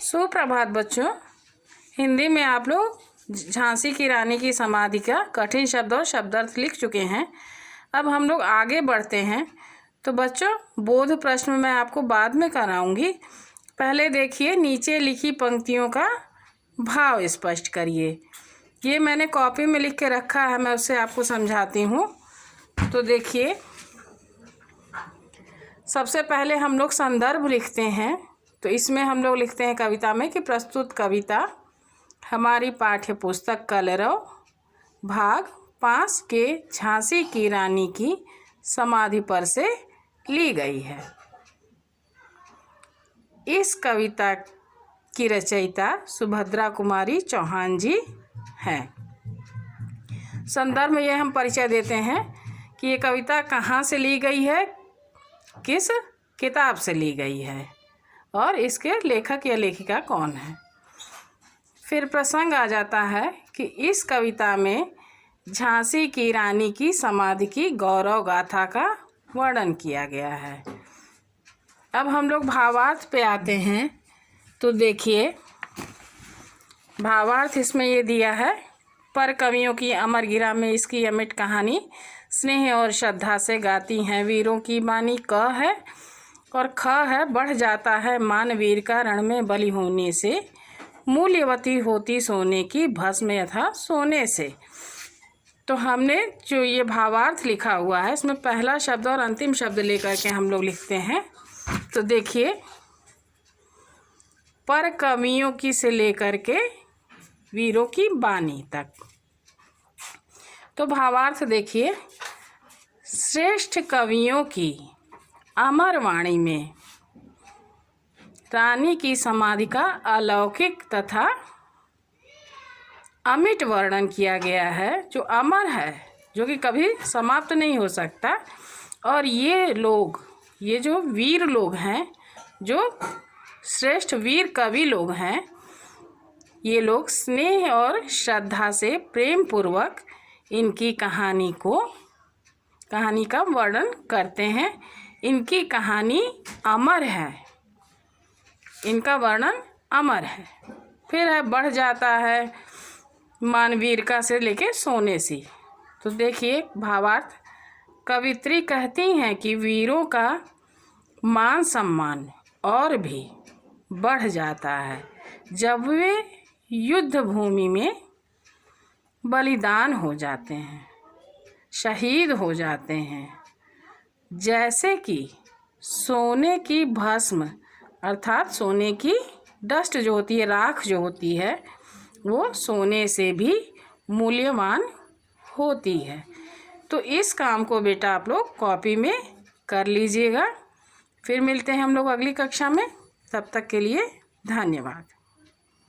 सुप्रभात बच्चों। हिंदी में आप लोग झांसी की रानी की समाधि का कठिन शब्द और शब्दार्थ लिख चुके हैं। अब हम लोग आगे बढ़ते हैं। तो बच्चों, बोध प्रश्न मैं आपको बाद में कराऊंगी। पहले देखिए, नीचे लिखी पंक्तियों का भाव स्पष्ट करिए। ये मैंने कॉपी में लिख के रखा है, मैं उससे आपको समझाती हूँ। तो देखिए, सबसे पहले हम लोग संदर्भ लिखते हैं। तो इसमें हम लोग लिखते हैं कविता में कि प्रस्तुत कविता हमारी पाठ्य पुस्तक कलरव भाग 5 के झांसी की रानी की समाधि पर से ली गई है। इस कविता की रचयिता सुभद्रा कुमारी चौहान जी हैं। संदर्भ में यह हम परिचय देते हैं कि ये कविता कहाँ से ली गई है, किस किताब से ली गई है और इसके लेखक या लेखिका कौन है। फिर प्रसंग आ जाता है कि इस कविता में झांसी की रानी की समाधि की गौरव गाथा का वर्णन किया गया है। अब हम लोग भावार्थ पे आते हैं। तो देखिए, भावार्थ इसमें ये दिया है, पर कवियों की अमर गिरा में इसकी अमिट कहानी स्नेह और श्रद्धा से गाती हैं वीरों की बानी। क है और ख है, बढ़ जाता है मान वीर का रण में बलि होने से, मूल्यवती होती सोने की भस्म यथा सोने से। तो हमने जो ये भावार्थ लिखा हुआ है, इसमें पहला शब्द और अंतिम शब्द लेकर के हम लोग लिखते हैं। तो देखिए, पर कवियों की से लेकर के वीरों की बानी तक। तो भावार्थ देखिए, श्रेष्ठ कवियों की अमर वाणी में रानी की समाधि का अलौकिक तथा अमिट वर्णन किया गया है, जो अमर है, जो कि कभी समाप्त नहीं हो सकता। और ये लोग, ये जो वीर लोग हैं, जो श्रेष्ठ वीर कवि लोग हैं, ये लोग स्नेह और श्रद्धा से प्रेम पूर्वक इनकी कहानी का वर्णन करते हैं। इनकी कहानी अमर है, इनका वर्णन अमर है। फिर है, बढ़ जाता है मानवीर का से लेके सोने सी। तो देखिए भावार्थ, कवित्री कहती हैं कि वीरों का मान सम्मान और भी बढ़ जाता है जब वे युद्ध भूमि में बलिदान हो जाते हैं, शहीद हो जाते हैं। जैसे कि सोने की भस्म, अर्थात सोने की डस्ट जो होती है, राख जो होती है, वो सोने से भी मूल्यवान होती है। तो इस काम को बेटा आप लोग कॉपी में कर लीजिएगा। फिर मिलते हैं हम लोग अगली कक्षा में। तब तक के लिए धन्यवाद।